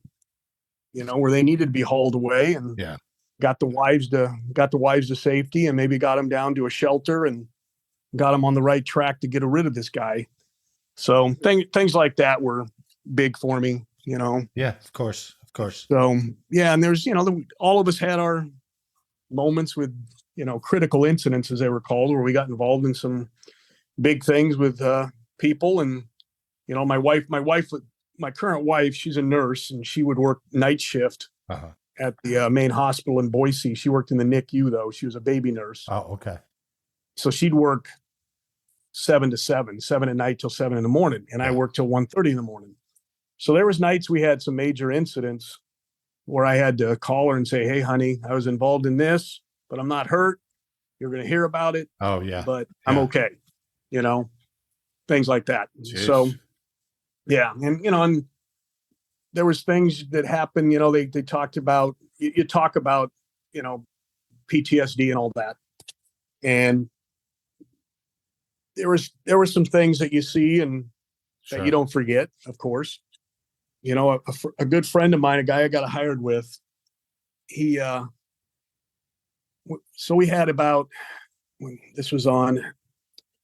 where they needed to be hauled away and got the wives to safety and maybe got them down to a shelter and got them on the right track to get rid of this guy. So things like that were big for me, Yeah, of course. So, yeah. And there's, all of us had our moments with, critical incidents, as they were called, where we got involved in some big things with people. And, my current wife, she's a nurse and she would work night shift at the main hospital in Boise. She worked in the NICU though. She was a baby nurse. Oh, okay. So she'd work 7 to 7 at night till 7 in the morning. And I worked till 1:30 in the morning. So there was nights we had some major incidents where I had to call her and say, hey, honey, I was involved in this, but I'm not hurt. You're going to hear about it. Oh, yeah. But I'm okay. Things like that. Jeez. So, yeah. And, and there was things that happened, they talked about, you talk about, PTSD and all that. And there were some things that you see and that you don't forget, of course. A good friend of mine, a guy I got hired with, so we had this was on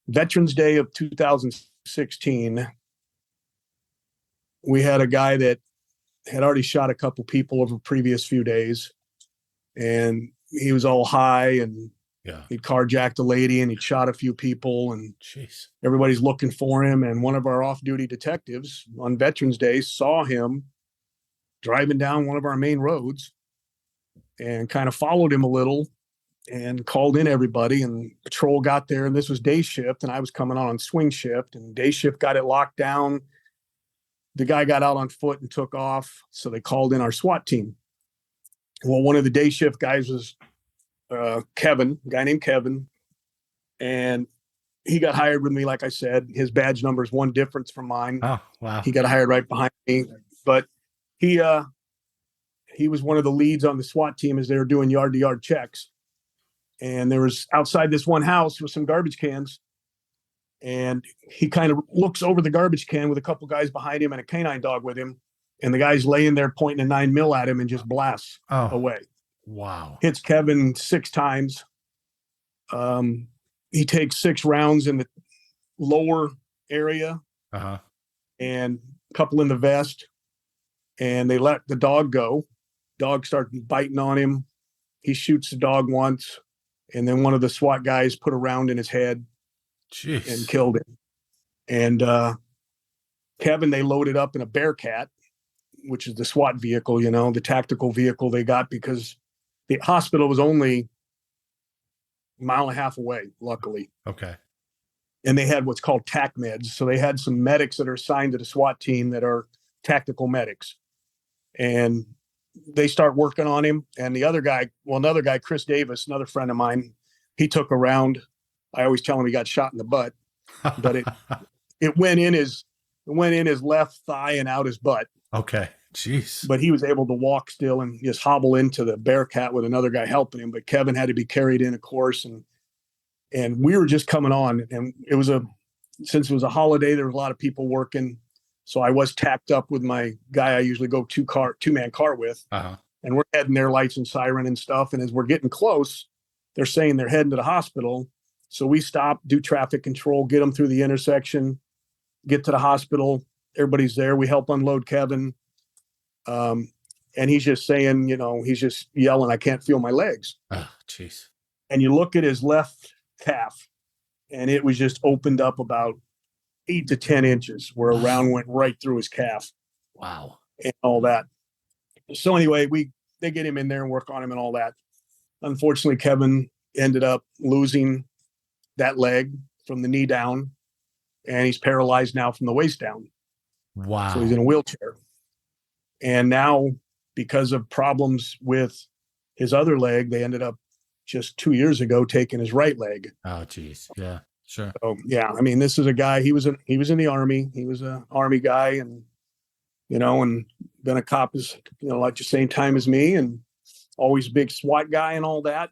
Veterans Day of 2016. We had a guy that had already shot a couple people over the previous few days and he was all high and he'd carjacked a lady and he'd shot a few people and everybody's looking for him. And one of our off-duty detectives on Veterans Day saw him driving down one of our main roads and kind of followed him a little and called in everybody, and patrol got there, and this was day shift and I was coming on swing shift, and day shift got it locked down. The guy got out on foot and took off. So they called in our SWAT team. Well, one of the day shift guys was Kevin, a guy named Kevin. And he got hired with me. Like I said, his badge number is one difference from mine. Oh, wow. He got hired right behind me, but he was one of the leads on the SWAT team as they were doing yard to yard checks. And there was outside this one house with some garbage cans. And he kind of looks over the garbage can with a couple guys behind him and a canine dog with him. And the guy's laying there pointing a 9mm at him and just blasts away. Wow. Hits Kevin 6 times. He takes 6 rounds in the lower area and a couple in the vest. And they let the dog go. Dog starts biting on him. He shoots the dog once. And then one of the SWAT guys put a round in his head Jeez. and killed him. And Kevin, they loaded up in a Bearcat, which is the SWAT vehicle, the tactical vehicle they got, because the hospital was only a mile and a half away, luckily. Okay. And they had what's called TAC meds. So they had some medics that are assigned to the SWAT team that are tactical medics. And they start working on him. And another guy, Chris Davis, another friend of mine, he took a round. I always tell him he got shot in the butt, but it went in his left thigh and out his butt. Okay. Jeez. But he was able to walk still and just hobble into the Bearcat with another guy helping him. But Kevin had to be carried in, of course. And we were just coming on, and since it was a holiday, there was a lot of people working. So I was tacked up with my guy I usually go two-man car with. Uh-huh. And we're heading their lights and siren and stuff. And as we're getting close, they're saying they're heading to the hospital. So we stop, do traffic control, get them through the intersection, get to the hospital. Everybody's there. We help unload Kevin. And he's just saying, he's just yelling, "I can't feel my legs." Oh, jeez. And you look at his left calf, and it was just opened up about 8 to 10 inches where a round went right through his calf. Wow. And all that. So anyway, they get him in there and work on him and all that. Unfortunately, Kevin ended up losing that leg from the knee down, and he's paralyzed now from the waist down. Wow. So he's in a wheelchair. And now, because of problems with his other leg, they ended up just 2 years ago taking his right leg. Oh, geez. Yeah, sure. So yeah, I mean, this is a guy. He was in the Army. He was an Army guy, and and been a cop as like the same time as me, and always a big SWAT guy and all that,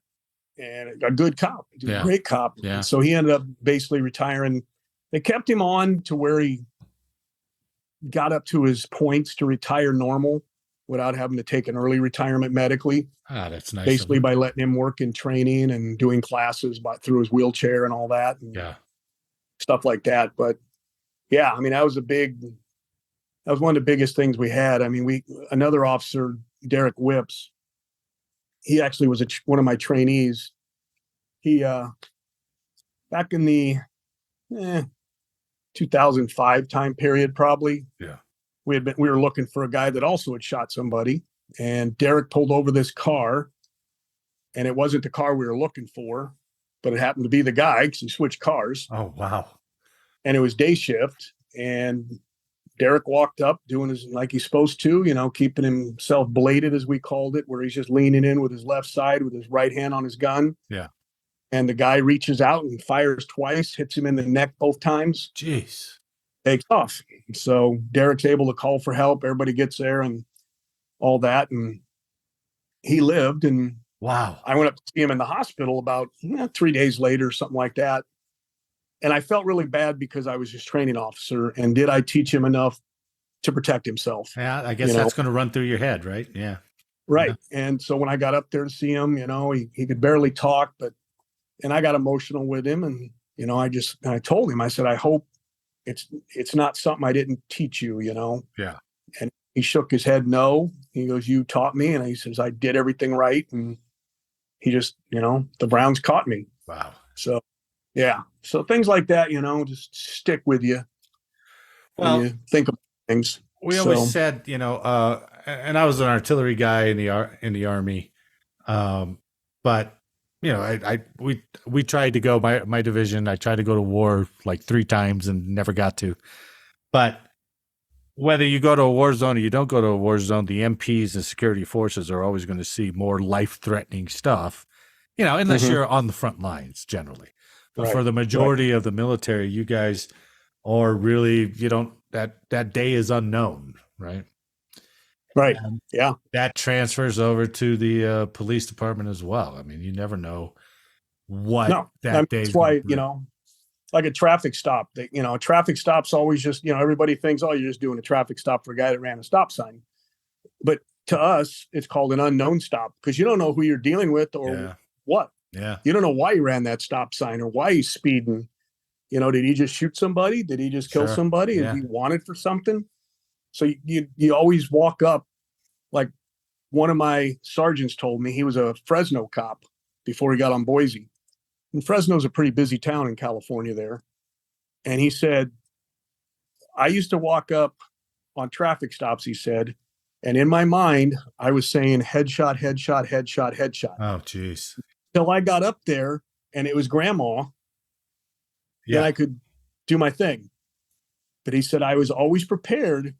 and a good cop, a great cop. Yeah. So he ended up basically retiring. They kept him on to where he got up to his points to retire normal without having to take an early retirement medically. Ah, that's nice. Basically by letting him work in training and doing classes through his wheelchair and all that. And stuff like that. But yeah, I mean, that was one of the biggest things we had. I mean, another officer, Derek Whips, he actually was one of my trainees. He, back in the 2005 time period, probably. Yeah. We were looking for a guy that also had shot somebody, and Derek pulled over this car, and it wasn't the car we were looking for, but it happened to be the guy because he switched cars. Oh, wow. And it was day shift, and Derek walked up doing like he's supposed to, keeping himself bladed, as we called it, where he's just leaning in with his left side with his right hand on his gun. Yeah. And the guy reaches out and fires twice, hits him in the neck both times. Jeez. Takes off. So Derek's able to call for help. Everybody gets there and all that. And he lived. And wow. I went up to see him in the hospital about 3 days later, something like that. And I felt really bad because I was his training officer. And did I teach him enough to protect himself? Yeah, I guess that's going to run through your head, right? Yeah. Right. Yeah. And so when I got up there to see him, he could barely talk, and I got emotional with him. And, I told him, I said, I hope it's not something I didn't teach you, Yeah. And he shook his head. No. He goes, "You taught me." And he says, "I did everything right." And he just, the Browns caught me. Wow. So, yeah. So things like that, just stick with you when you think of things. We always said, and I was an artillery guy in the Army. But we tried to go, my division, I tried to go to war like 3 times and never got to. But whether you go to a war zone or you don't go to a war zone, the MPs and security forces are always going to see more life-threatening stuff, unless you're on the front lines generally. But for the majority of the military, you guys are really, that day is unknown, right? Right. And yeah. That transfers over to the police department as well. I mean, you never know what that day. That's why, like a traffic stop, a traffic stop's always just, everybody thinks, oh, you're just doing a traffic stop for a guy that ran a stop sign. But to us, it's called an unknown stop because you don't know who you're dealing with or what. Yeah. You don't know why he ran that stop sign or why he's speeding. Did he just shoot somebody? Did he just kill somebody? Is he wanted for something? So you always walk up, like one of my sergeants told me, he was a Fresno cop. before he got on Boise. And Fresno's a pretty busy town in California there. And he said, I used to walk up on traffic stops, he said, and in my mind, I was saying headshot, headshot, headshot, headshot. Oh, geez. Till I got up there and it was grandma. Then I could do my thing. But he said, I was always prepared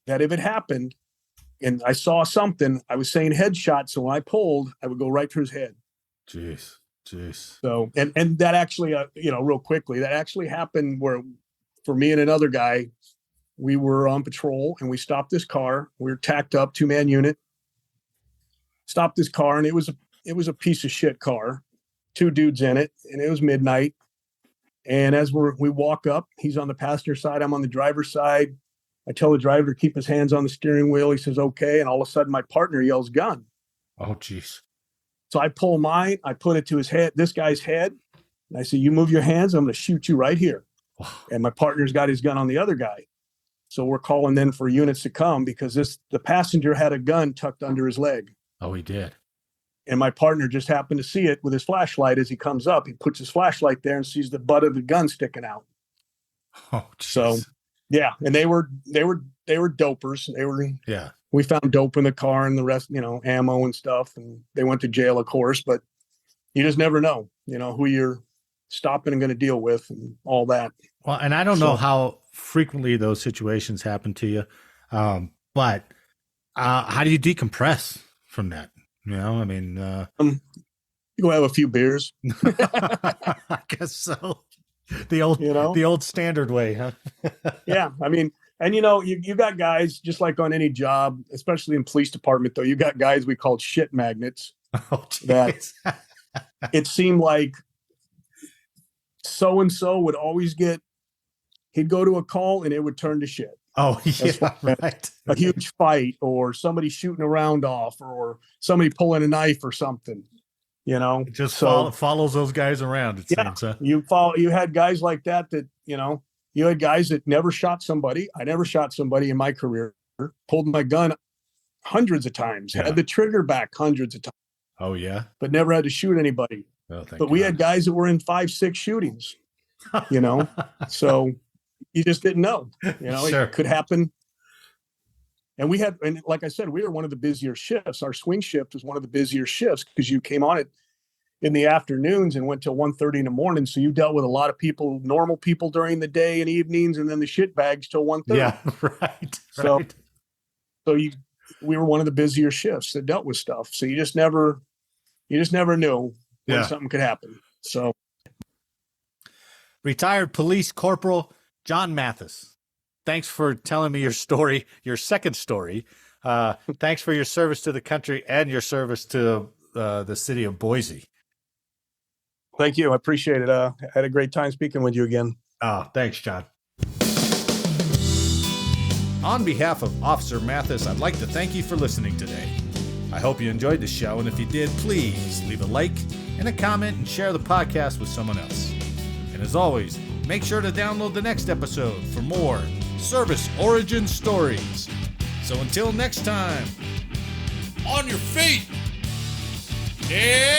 that if it happened and I saw something, I was saying headshot. So when I pulled, I would go right through his head. Jeez. So, and that actually, real quickly, that actually happened where for me and another guy, we were on patrol and we stopped this car. We were tacked up, 2-man unit, stopped this car. And it was a piece of shit car, 2 dudes in it. And it was midnight. And as we walk up, he's on the passenger side. I'm on the driver's side. I tell the driver to keep his hands on the steering wheel. He says, okay. And all of a sudden my partner yells gun. Oh, geez. So I pull mine, I put it to his head, this guy's head. And I say, you move your hands, I'm going to shoot you right here. Wow. And my partner's got his gun on the other guy. So we're calling then for units to come because the passenger had a gun tucked under his leg. Oh, he did. And my partner just happened to see it with his flashlight as he comes up. He puts his flashlight there and sees the butt of the gun sticking out. Oh, geez. So yeah. And they were dopers. We found dope in the car and the rest, ammo and stuff. And they went to jail, of course, but you just never know, who you're stopping and going to deal with and all that. Well, and I don't know how frequently those situations happen to you. But how do you decompress from that? You go have a few beers. I guess so. The old standard way, huh? Yeah. And you got guys just like on any job, especially in police department, though, you got guys we called shit magnets. Oh, that it seemed like so-and-so would always he'd go to a call and it would turn to shit. Oh, yeah, right. A huge fight or somebody shooting a round off or somebody pulling a knife or something, It just follows those guys around, it seems. Huh? You had guys like that, you had guys that never shot somebody. I never shot somebody in my career, pulled my gun hundreds of times, had the trigger back hundreds of times. Oh, yeah. But never had to shoot anybody. Oh, but we had guys that were in 5-6 shootings, so you just didn't know, Sure. It could happen. And and like I said, we were one of the busier shifts. Our swing shift was one of the busier shifts because you came on it in the afternoons and went till 1:30 in the morning. So you dealt with a lot of people, normal people during the day and evenings, and then the shit bags till 1:30. Yeah, right. So we were one of the busier shifts that dealt with stuff. So you just never knew when something could happen. So retired police corporal John Mathis, thanks for telling me your story, your second story. Thanks for your service to the country and your service to the city of Boise. Thank you. I appreciate it. I had a great time speaking with you again. Oh, thanks, John. On behalf of Officer Mathis, I'd like to thank you for listening today. I hope you enjoyed the show, and if you did, please leave a like and a comment and share the podcast with someone else. And as always, make sure to download the next episode for more service origin stories. So until next time, on your feet and